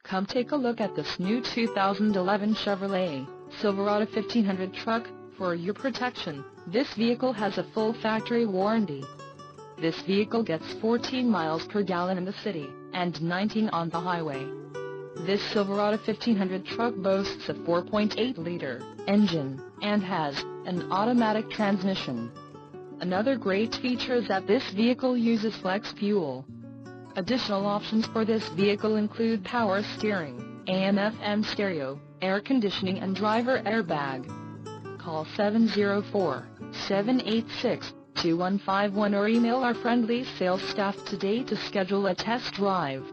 Come take a look at this new 2011 Chevrolet Silverado 1500 truck. For your protection, this vehicle has a full factory warranty. This vehicle gets 14 miles per gallon in the city, and 19 on the highway. This Silverado 1500 truck boasts a 4.8-liter engine, and has an automatic transmission. Another great feature is that this vehicle uses flex fuel. Additional options for this vehicle include power steering, AM/FM stereo, air conditioning and driver airbag. Call 704-786-2151 or email our friendly sales staff today to schedule a test drive.